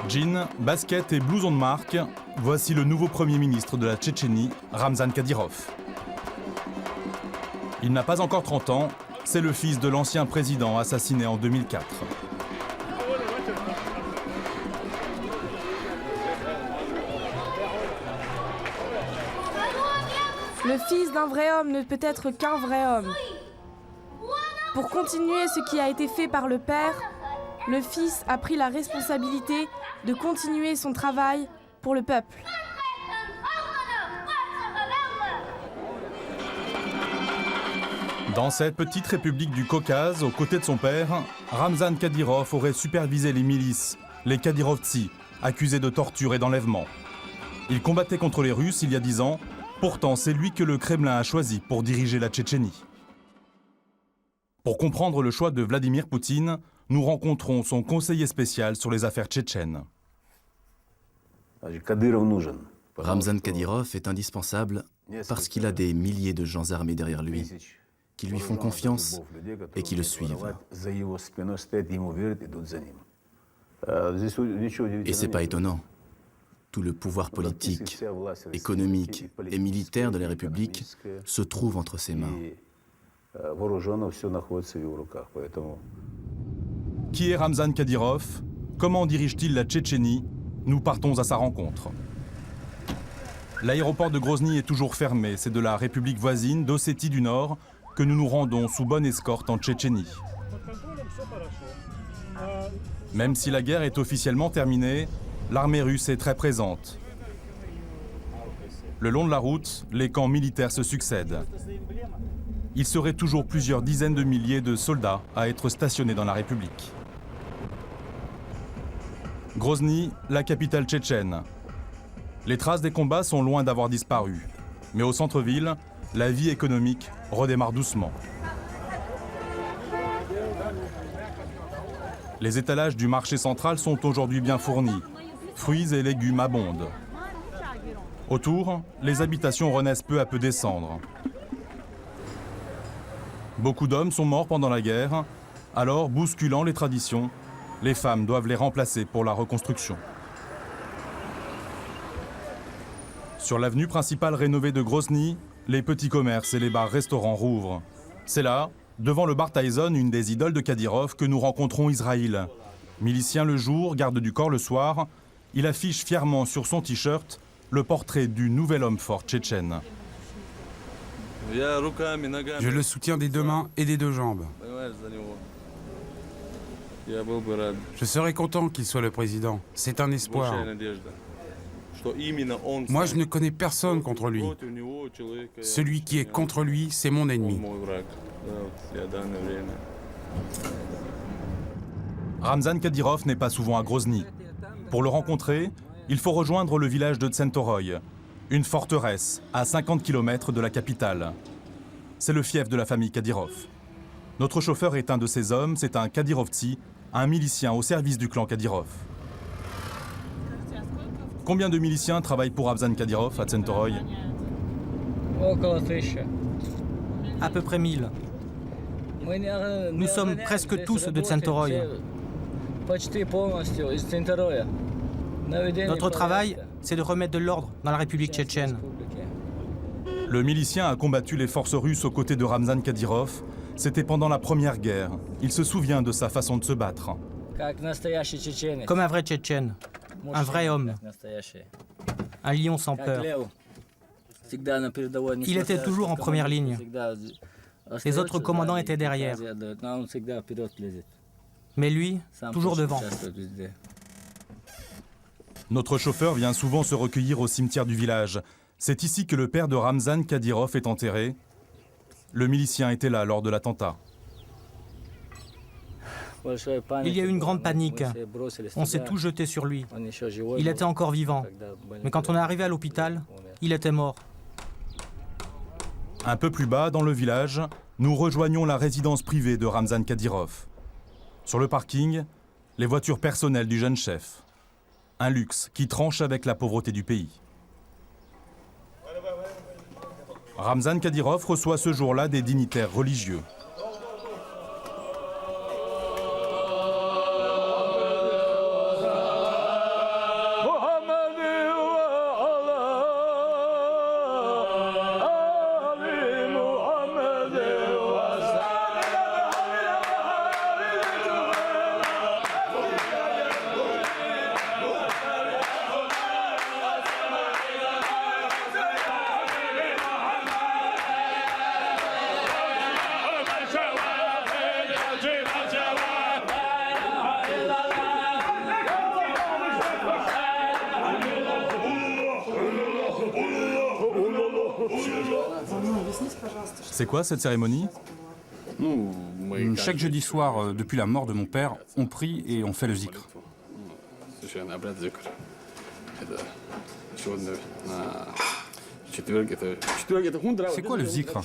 Jeans, basket et blouson de marque, voici le nouveau Premier ministre de la Tchétchénie, Ramzan Kadyrov. Il n'a pas encore 30 ans, c'est le fils de l'ancien président assassiné en 2004. Le fils d'un vrai homme ne peut être qu'un vrai homme. Pour continuer ce qui a été fait par le père, le fils a pris la responsabilité de continuer son travail pour le peuple. Dans cette petite république du Caucase, aux côtés de son père, Ramzan Kadyrov aurait supervisé les milices, les Kadyrovtsi, accusés de torture et d'enlèvement. Il combattait contre les Russes il y a 10 ans, pourtant c'est lui que le Kremlin a choisi pour diriger la Tchétchénie. Pour comprendre le choix de Vladimir Poutine, nous rencontrons son conseiller spécial sur les affaires tchétchènes. Ramzan Kadyrov est indispensable parce qu'il a des milliers de gens armés derrière lui, qui lui font confiance et qui le suivent. Et c'est pas étonnant. Tout le pouvoir politique, économique et militaire de la République se trouve entre ses mains. Qui est Ramzan Kadyrov? Comment dirige-t-il la Tchétchénie? Nous partons à sa rencontre. L'aéroport de Grozny est toujours fermé. C'est de la République voisine d'Ossétie du Nord que nous nous rendons sous bonne escorte en Tchétchénie. Même si la guerre est officiellement terminée, l'armée russe est très présente. Le long de la route, les camps militaires se succèdent. Il serait toujours plusieurs dizaines de milliers de soldats à être stationnés dans la République. Grozny, la capitale tchétchène. Les traces des combats sont loin d'avoir disparu. Mais au centre-ville, la vie économique redémarre doucement. Les étalages du marché central sont aujourd'hui bien fournis. Fruits et légumes abondent. Autour, les habitations renaissent peu à peu des cendres. Beaucoup d'hommes sont morts pendant la guerre, alors, bousculant les traditions, les femmes doivent les remplacer pour la reconstruction. Sur l'avenue principale rénovée de Grozny, les petits commerces et les bars-restaurants rouvrent. C'est là, devant le bar Tyson, une des idoles de Kadyrov, que nous rencontrons Israël. Milicien le jour, garde du corps le soir, il affiche fièrement sur son t-shirt le portrait du nouvel homme fort tchétchène. Je le soutiens des 2 mains et des 2 jambes. Je serais content qu'il soit le président. C'est un espoir. Moi, je ne connais personne contre lui. Celui qui est contre lui, c'est mon ennemi. Ramzan Kadyrov n'est pas souvent à Grozny. Pour le rencontrer, il faut rejoindre le village de Tsentoroy, une forteresse à 50 km de la capitale. C'est le fief de la famille Kadyrov. Notre chauffeur est un de ces hommes, c'est un Kadyrovtsi, un milicien au service du clan Kadyrov. Combien de miliciens travaillent pour Ramzan Kadyrov à Tsentoroy? À peu près 1000. Nous sommes presque tous de Tsentoroy. Notre travail, c'est de remettre de l'ordre dans la République tchétchène. Le milicien a combattu les forces russes aux côtés de Ramzan Kadyrov. C'était pendant la Première Guerre. Il se souvient de sa façon de se battre. Comme un vrai Tchétchène, un vrai homme, un lion sans peur. Il était toujours en première ligne. Les autres commandants étaient derrière. Mais lui, toujours devant. Notre chauffeur vient souvent se recueillir au cimetière du village. C'est ici que le père de Ramzan Kadyrov est enterré. Le milicien était là lors de l'attentat. Il y a eu une grande panique. On s'est tout jeté sur lui. Il était encore vivant. Mais quand on est arrivé à l'hôpital, il était mort. Un peu plus bas, dans le village, nous rejoignons la résidence privée de Ramzan Kadyrov. Sur le parking, les voitures personnelles du jeune chef. Un luxe qui tranche avec la pauvreté du pays. Ramzan Kadyrov reçoit ce jour-là des dignitaires religieux. C'est quoi cette cérémonie? Chaque jeudi soir, depuis la mort de mon père, on prie et on fait le zikr. C'est quoi le zikr?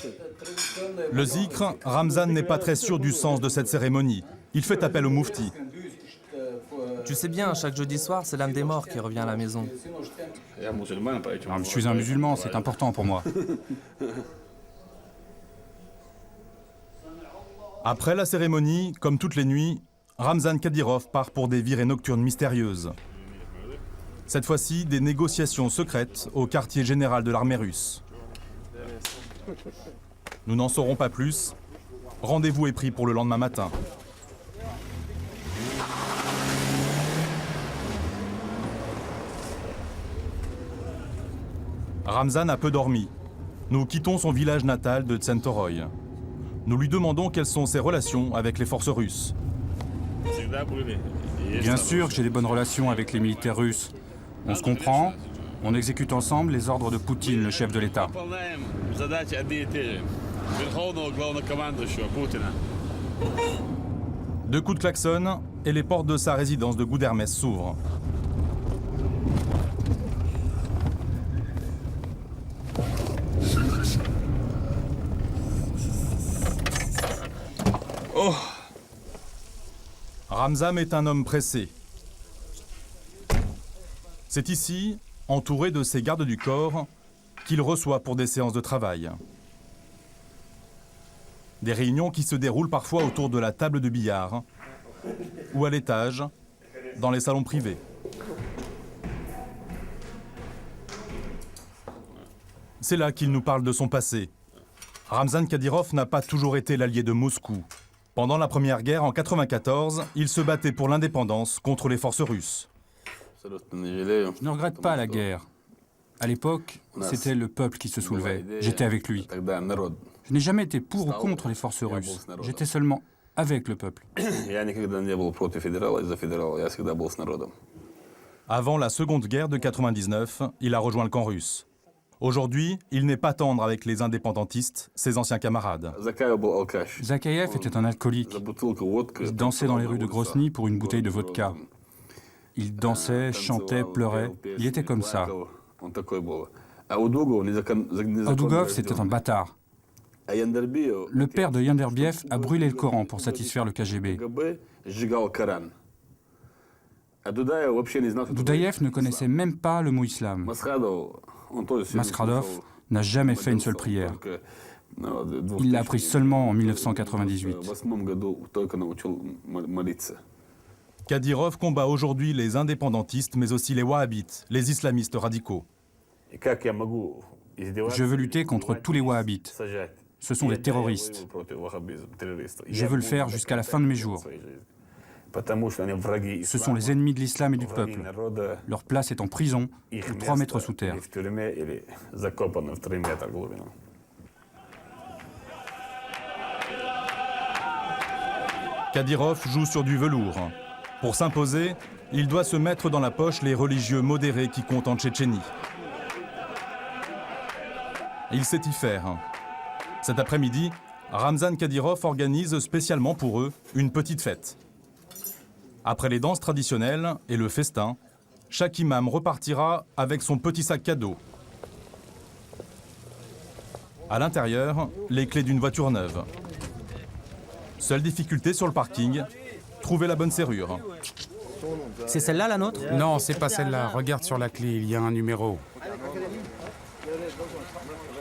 Le zikr, Ramzan n'est pas très sûr du sens de cette cérémonie. Il fait appel au moufti. Tu sais bien, chaque jeudi soir, c'est l'âme des morts qui revient à la maison. Je suis un musulman, c'est important pour moi. Après la cérémonie, comme toutes les nuits, Ramzan Kadyrov part pour des virées nocturnes mystérieuses. Cette fois-ci, des négociations secrètes au quartier général de l'armée russe. Nous n'en saurons pas plus. Rendez-vous est pris pour le lendemain matin. Ramzan a peu dormi. Nous quittons son village natal de Tsentoroy. Nous lui demandons quelles sont ses relations avec les forces russes. Bien sûr que j'ai des bonnes relations avec les militaires russes. On se comprend, on exécute ensemble les ordres de Poutine, le chef de l'État. Deux coups de klaxon et les portes de sa résidence de Goudermès s'ouvrent. Ramzan est un homme pressé. C'est ici, entouré de ses gardes du corps, qu'il reçoit pour des séances de travail. Des réunions qui se déroulent parfois autour de la table de billard ou à l'étage, dans les salons privés. C'est là qu'il nous parle de son passé. Ramzan Kadyrov n'a pas toujours été l'allié de Moscou. Pendant la Première Guerre, en 1994, il se battait pour l'indépendance contre les forces russes. Je ne regrette pas la guerre. À l'époque, c'était le peuple qui se soulevait. J'étais avec lui. Je n'ai jamais été pour ou contre les forces russes. J'étais seulement avec le peuple. Avant la Seconde Guerre de 1999, il a rejoint le camp russe. Aujourd'hui, il n'est pas tendre avec les indépendantistes, ses anciens camarades. Zakayev était un alcoolique. Il dansait dans les rues de Grozny pour une bouteille de vodka. Il dansait, chantait, pleurait. Il était comme ça. Audugov, c'était un bâtard. Le père de Yanderbiev a brûlé le Coran pour satisfaire le KGB. Doudaïev ne connaissait même pas le mot islam. Maskhadov n'a jamais fait une seule prière. Il l'a appris seulement en 1998. Kadyrov combat aujourd'hui les indépendantistes, mais aussi les wahhabites, les islamistes radicaux. Je veux lutter contre tous les wahhabites. Ce sont des terroristes. Je veux le faire jusqu'à la fin de mes jours. Ce sont les ennemis de l'islam et du peuple. Leur place est en prison ou 3 mètres sous terre. Kadyrov joue sur du velours. Pour s'imposer, il doit se mettre dans la poche les religieux modérés qui comptent en Tchétchénie. Il sait y faire. Cet après-midi, Ramzan Kadyrov organise spécialement pour eux une petite fête. Après les danses traditionnelles et le festin, chaque imam repartira avec son petit sac cadeau. À l'intérieur, les clés d'une voiture neuve. Seule difficulté sur le parking, trouver la bonne serrure. C'est celle-là la nôtre? Non, c'est pas celle-là. Regarde sur la clé, il y a un numéro.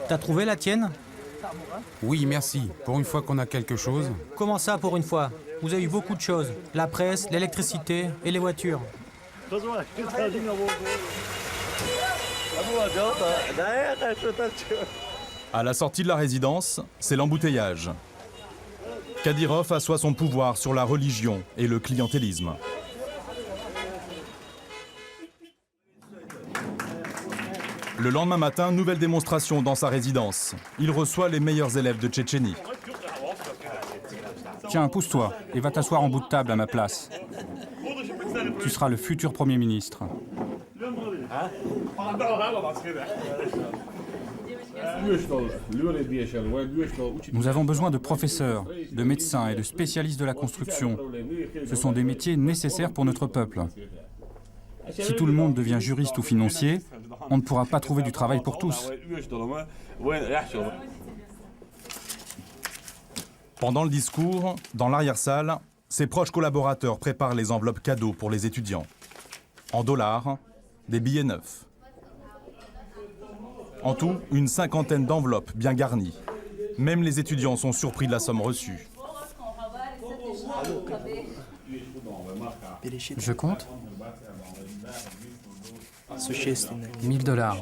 T'as trouvé la tienne? Oui, merci. Pour une fois qu'on a quelque chose. Comment ça pour une fois? Vous avez eu beaucoup de choses. La presse, l'électricité et les voitures. À la sortie de la résidence, c'est l'embouteillage. Kadyrov assoit son pouvoir sur la religion et le clientélisme. Le lendemain matin, nouvelle démonstration dans sa résidence. Il reçoit les meilleurs élèves de Tchétchénie. Tiens, pousse-toi et va t'asseoir en bout de table à ma place. Tu seras le futur Premier ministre. Nous avons besoin de professeurs, de médecins et de spécialistes de la construction. Ce sont des métiers nécessaires pour notre peuple. Si tout le monde devient juriste ou financier, on ne pourra pas trouver du travail pour tous. Pendant le discours, dans l'arrière-salle, ses proches collaborateurs préparent les enveloppes cadeaux pour les étudiants. En dollars, des billets neufs. En tout, une cinquantaine d'enveloppes bien garnies. Même les étudiants sont surpris de la somme reçue. Je compte 1000 $.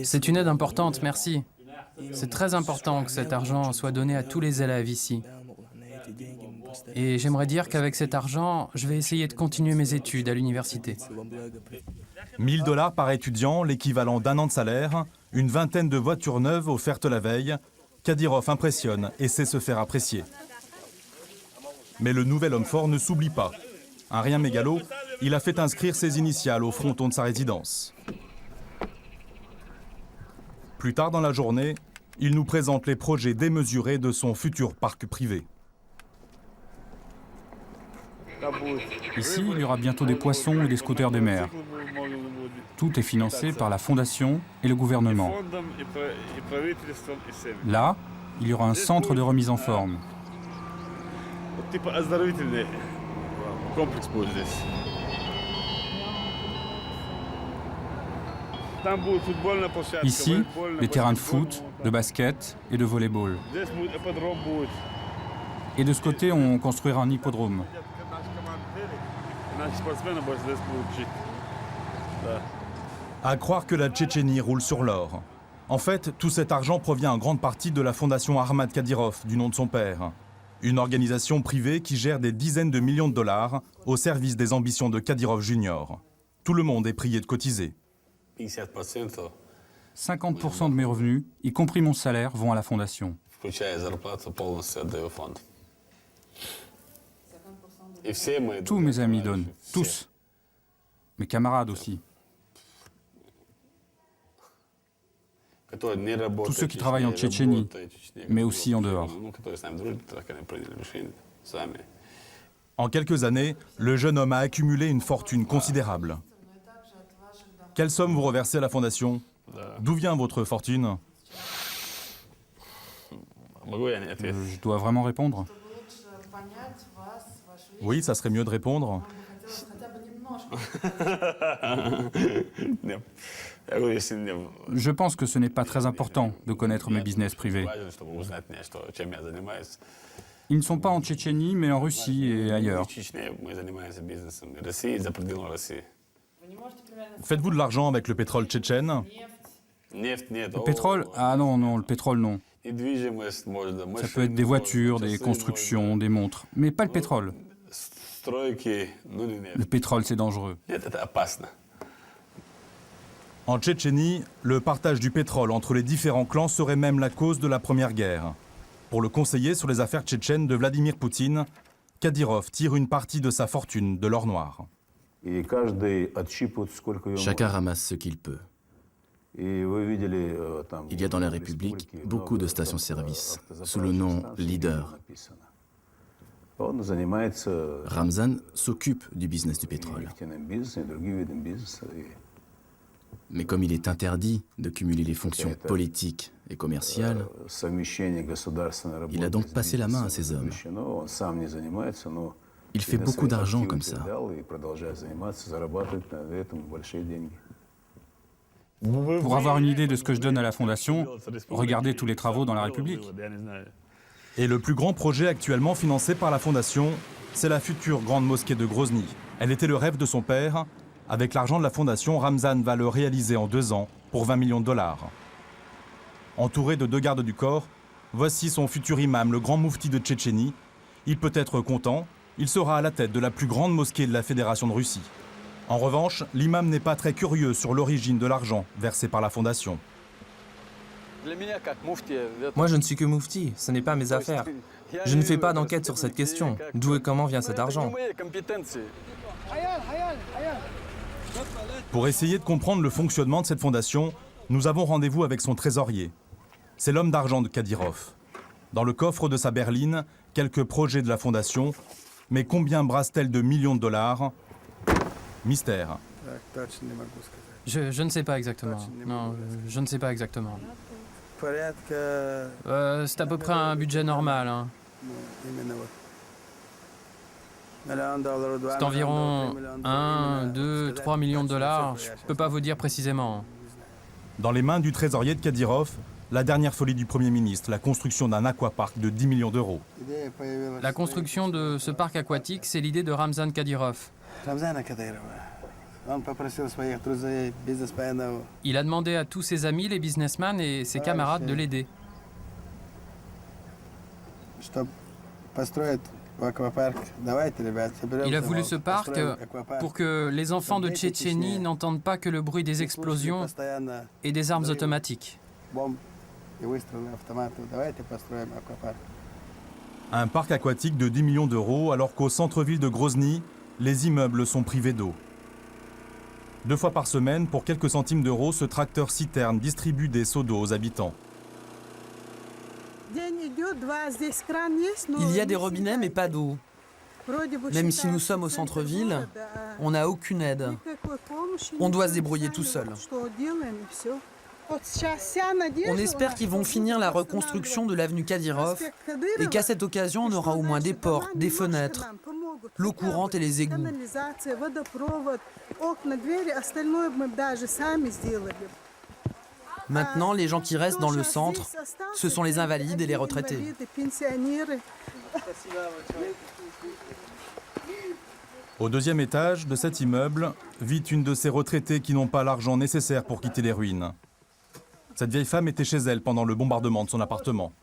C'est une aide importante, merci. C'est très important que cet argent soit donné à tous les élèves ici. Et j'aimerais dire qu'avec cet argent, je vais essayer de continuer mes études à l'université. 1000 $ par étudiant, l'équivalent d'un an de salaire, une vingtaine de voitures neuves offertes la veille. Kadyrov impressionne et sait se faire apprécier. Mais le nouvel homme fort ne s'oublie pas. Un rien mégalo, il a fait inscrire ses initiales au fronton de sa résidence. Plus tard dans la journée, il nous présente les projets démesurés de son futur parc privé. Ici, il y aura bientôt des poissons et des scooters des mers. Tout est financé par la fondation et le gouvernement. Là, il y aura un centre de remise en forme. Ici, des terrains de foot, de basket et de volley-ball. Et de ce côté, on construira un hippodrome. À croire que la Tchétchénie roule sur l'or. En fait, tout cet argent provient en grande partie de la fondation Armad Kadyrov, du nom de son père. Une organisation privée qui gère des dizaines de millions de dollars au service des ambitions de Kadyrov Junior. Tout le monde est prié de cotiser. 50% de mes revenus, y compris mon salaire, vont à la fondation. Tous mes amis donnent, tous. Mes camarades aussi. Tous ceux qui travaillent en Tchétchénie, mais aussi en dehors. En quelques années, le jeune homme a accumulé une fortune considérable. Quelle somme vous reversez à la fondation? D'où vient votre fortune? Je dois vraiment répondre? Oui, ça serait mieux de répondre. Je pense que ce n'est pas très important de connaître mes business privés. Ils ne sont pas en Tchétchénie, mais en Russie et ailleurs. Faites-vous de l'argent avec le pétrole tchétchène? Le pétrole? Ah non, non, le pétrole non. Ça peut être des voitures, des constructions, des montres, mais pas le pétrole. Le pétrole, c'est dangereux. En Tchétchénie, le partage du pétrole entre les différents clans serait même la cause de la première guerre. Pour le conseiller sur les affaires tchétchènes de Vladimir Poutine, Kadyrov tire une partie de sa fortune de l'or noir. Chacun ramasse ce qu'il peut. Il y a dans la République beaucoup de stations-service, sous le nom Leader. Ramzan s'occupe du business du pétrole. Mais comme il est interdit de cumuler les fonctions politiques et commerciales, il a donc passé la main à ces hommes. Il fait beaucoup d'argent comme ça. Pour avoir une idée de ce que je donne à la fondation, regardez tous les travaux dans la République. Et le plus grand projet actuellement financé par la fondation, c'est la future grande mosquée de Grozny. Elle était le rêve de son père. Avec l'argent de la fondation, Ramzan va le réaliser en 2 ans pour 20 millions de dollars. Entouré de 2 gardes du corps, voici son futur imam, le grand moufti de Tchétchénie. Il peut être content, il sera à la tête de la plus grande mosquée de la Fédération de Russie. En revanche, l'imam n'est pas très curieux sur l'origine de l'argent versé par la fondation. Moi, je ne suis que moufti, ce n'est pas mes affaires. Je ne fais pas d'enquête sur cette question. D'où et comment vient cet argent? Pour essayer de comprendre le fonctionnement de cette fondation, nous avons rendez-vous avec son trésorier. C'est l'homme d'argent de Kadyrov. Dans le coffre de sa berline, quelques projets de la fondation, mais combien brasse-t-elle de millions de dollars? Mystère. Je ne sais pas exactement. Non, je ne sais pas exactement. C'est à peu près un budget normal. Hein. C'est environ 1, 2, 3 millions de dollars. Je ne peux pas vous dire précisément. Dans les mains du trésorier de Kadyrov, la dernière folie du Premier ministre, la construction d'un aquapark de 10 millions d'euros. La construction de ce parc aquatique, c'est l'idée de Ramzan Kadyrov. Il a demandé à tous ses amis, les businessmen et ses camarades de l'aider. Il a voulu ce parc pour que les enfants de Tchétchénie n'entendent pas que le bruit des explosions et des armes automatiques. Un parc aquatique de 10 millions d'euros alors qu'au centre-ville de Grozny, les immeubles sont privés d'eau. 2 fois par semaine, pour quelques centimes d'euros, ce tracteur-citerne distribue des seaux d'eau aux habitants. Il y a des robinets mais pas d'eau. Même si nous sommes au centre-ville, on n'a aucune aide. On doit se débrouiller tout seul. On espère qu'ils vont finir la reconstruction de l'avenue Kadyrov et qu'à cette occasion on aura au moins des portes, des fenêtres, l'eau courante et les égouts. Maintenant, les gens qui restent dans le centre, ce sont les invalides et les retraités. Au 2e étage de cet immeuble vit une de ces retraitées qui n'ont pas l'argent nécessaire pour quitter les ruines. Cette vieille femme était chez elle pendant le bombardement de son appartement.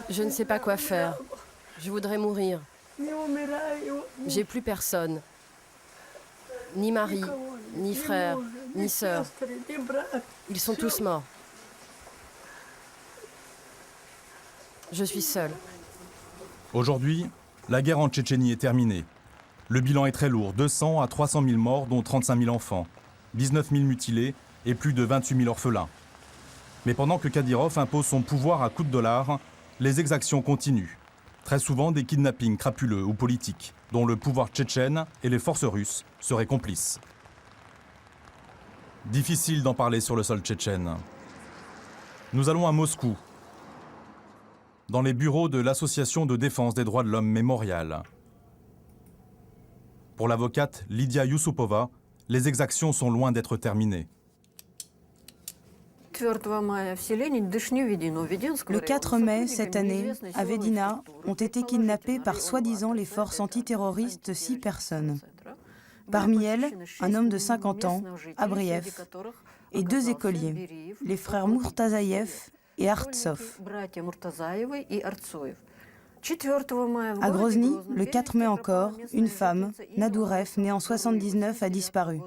Je ne sais pas quoi faire. Je voudrais mourir. J'ai plus personne. Ni mari, ni frère, ni sœur. Ils sont tous morts. Je suis seule. Aujourd'hui, la guerre en Tchétchénie est terminée. Le bilan est très lourd, 200 à 300 000 morts, dont 35 000 enfants, 19 000 mutilés et plus de 28 000 orphelins. Mais pendant que Kadyrov impose son pouvoir à coups de dollars, les exactions continuent. Très souvent des kidnappings crapuleux ou politiques, dont le pouvoir tchétchène et les forces russes seraient complices. Difficile d'en parler sur le sol tchétchène. Nous allons à Moscou, dans les bureaux de l'Association de défense des droits de l'homme Mémorial. Pour l'avocate Lydia Yusupova, les exactions sont loin d'être terminées. Le 4 mai, cette année, à Vedina, ont été kidnappées par soi-disant les forces antiterroristes 6 personnes. Parmi elles, un homme de 50 ans, Abriev, et 2 écoliers, les frères Murtazaïev et Artsov. À Grozny, le 4 mai encore, une femme, Nadourev, née en 79, a disparu.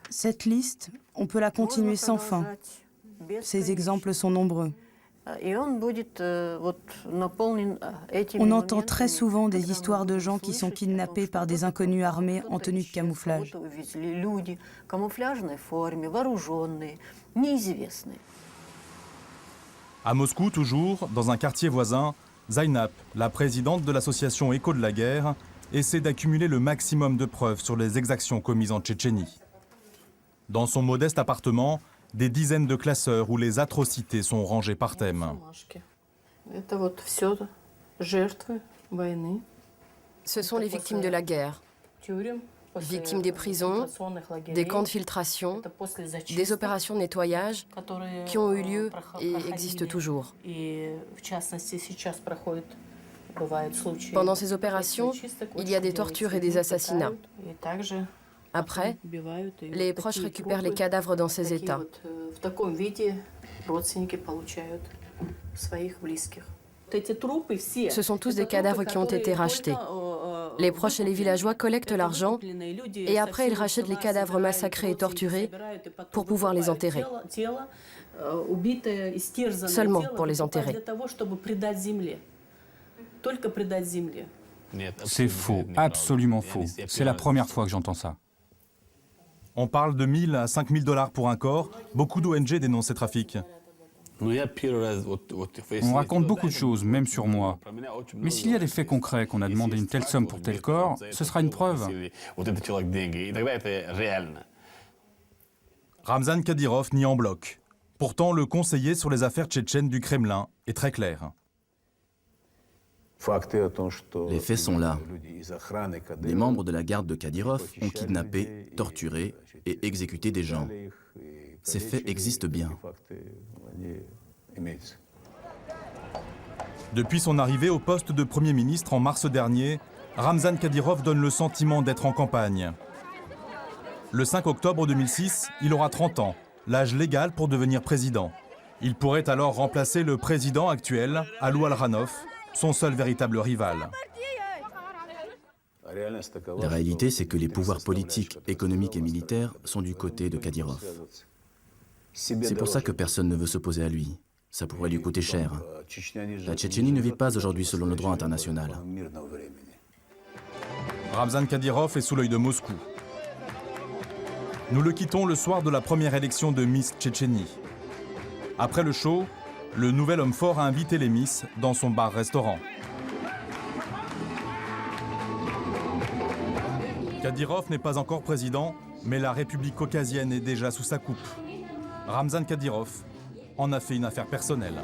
Cette liste, on peut la continuer sans fin. Ces exemples sont nombreux. On entend très souvent des histoires de gens qui sont kidnappés par des inconnus armés en tenue de camouflage. À Moscou, toujours, dans un quartier voisin, Zainab, la présidente de l'association Écho de la guerre, essaie d'accumuler le maximum de preuves sur les exactions commises en Tchétchénie. Dans son modeste appartement, des dizaines de classeurs où les atrocités sont rangées par thème. Ce sont les victimes de la guerre, victimes des prisons, des camps de filtration, des opérations de nettoyage qui ont eu lieu et existent toujours. Pendant ces opérations, il y a des tortures et des assassinats. Après, les proches récupèrent les cadavres dans ces états. Ce sont tous des cadavres qui ont été rachetés. Les proches et les villageois collectent l'argent et après ils rachètent les cadavres massacrés et torturés pour pouvoir les enterrer. Seulement pour les enterrer. C'est faux, absolument faux. C'est la première fois que j'entends ça. On parle de 1000 à 5000 $ pour un corps. Beaucoup d'ONG dénoncent ces trafics. On raconte beaucoup de choses, même sur moi. Mais s'il y a des faits concrets qu'on a demandé une telle somme pour tel corps, ce sera une preuve. Ramzan Kadyrov nie en bloc. Pourtant, le conseiller sur les affaires tchétchènes du Kremlin est très clair. Les faits sont là. Les membres de la garde de Kadyrov ont kidnappé, torturé et exécuté des gens. Ces faits existent bien. Depuis son arrivée au poste de Premier ministre en mars dernier, Ramzan Kadyrov donne le sentiment d'être en campagne. Le 5 octobre 2006, il aura 30 ans, l'âge légal pour devenir président. Il pourrait alors remplacer le président actuel, Alou Alranov, son seul véritable rival. La réalité, c'est que les pouvoirs politiques, économiques et militaires sont du côté de Kadyrov. C'est pour ça que personne ne veut s'opposer à lui. Ça pourrait lui coûter cher. La Tchétchénie ne vit pas aujourd'hui selon le droit international. Ramzan Kadyrov est sous l'œil de Moscou. Nous le quittons le soir de la première élection de Miss Tchétchénie. Après le show, le nouvel homme fort a invité les Miss dans son bar-restaurant. Kadyrov n'est pas encore président, mais la République caucasienne est déjà sous sa coupe. Ramzan Kadyrov en a fait une affaire personnelle.